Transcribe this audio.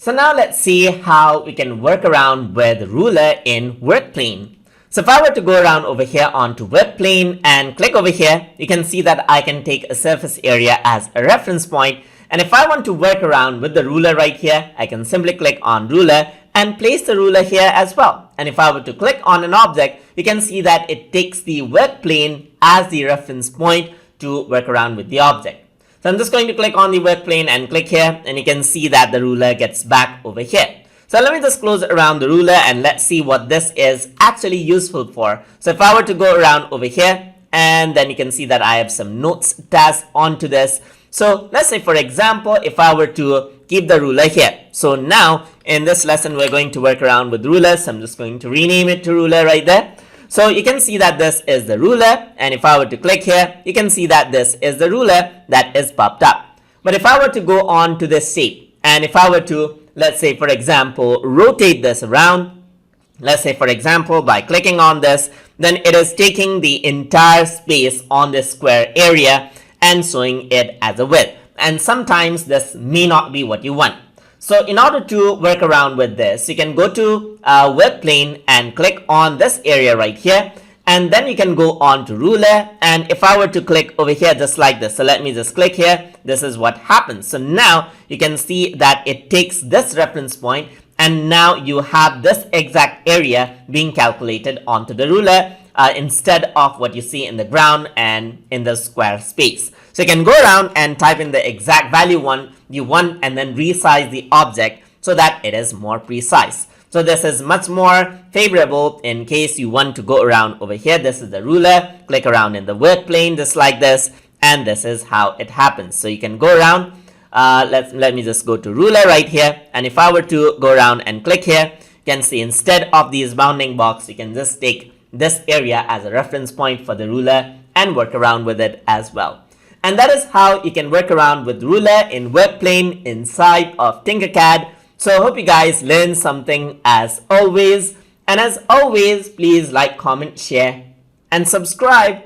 So now let's see how we can work around with ruler in Workplane. So if I were to go around over here onto Workplane and click over here, you can see that I can take a surface area as a reference point. And if I want to work around with the ruler right here, I can simply click on ruler and place the ruler here as well. And if I were to click on an object, you can see that it takes the Workplane as the reference point to work around with the object. So I'm just going to click on the Workplane and click here, and you can see that the ruler gets back over here. So let me just close around the ruler and let's see what this is actually useful for. So if I were to go around over here, and then you can see that I have some notes attached onto this. So let's say, for example, if I were to keep the ruler here. So now in this lesson, we're going to work around with rulers. So I'm just going to rename it to ruler right there. So you can see that this is the ruler, and if I were to click here, you can see that this is the ruler that is popped up. But if I were to go on to this shape, and if I were to, let's say, for example, rotate this around, let's say, for example, by clicking on this, then it is taking the entire space on this square area and showing it as a width. And sometimes this may not be what you want. So in order to work around with this, you can go to Workplane and click on this area right here, and then you can go on to ruler. And if I were to click over here just like this, so let me just click here, this is what happens. So now you can see that it takes this reference point, and now you have this exact area being calculated onto the ruler instead of what you see in the ground and in the square space. So you can go around and type in the exact value you want and then resize the object so that it is more precise. So this is much more favorable in case you want to go around over here. This is the ruler, click around in the Workplane just like this, and this is how it happens. So you can go around, let me just go to ruler right here, and if I were to go around and click here, you can see instead of these bounding box, you can just take this area as a reference point for the ruler and work around with it as well. And that is how you can work around with ruler in Workplane inside of Tinkercad. So I hope you guys learned something as always. And as always, please like, comment, share, and subscribe.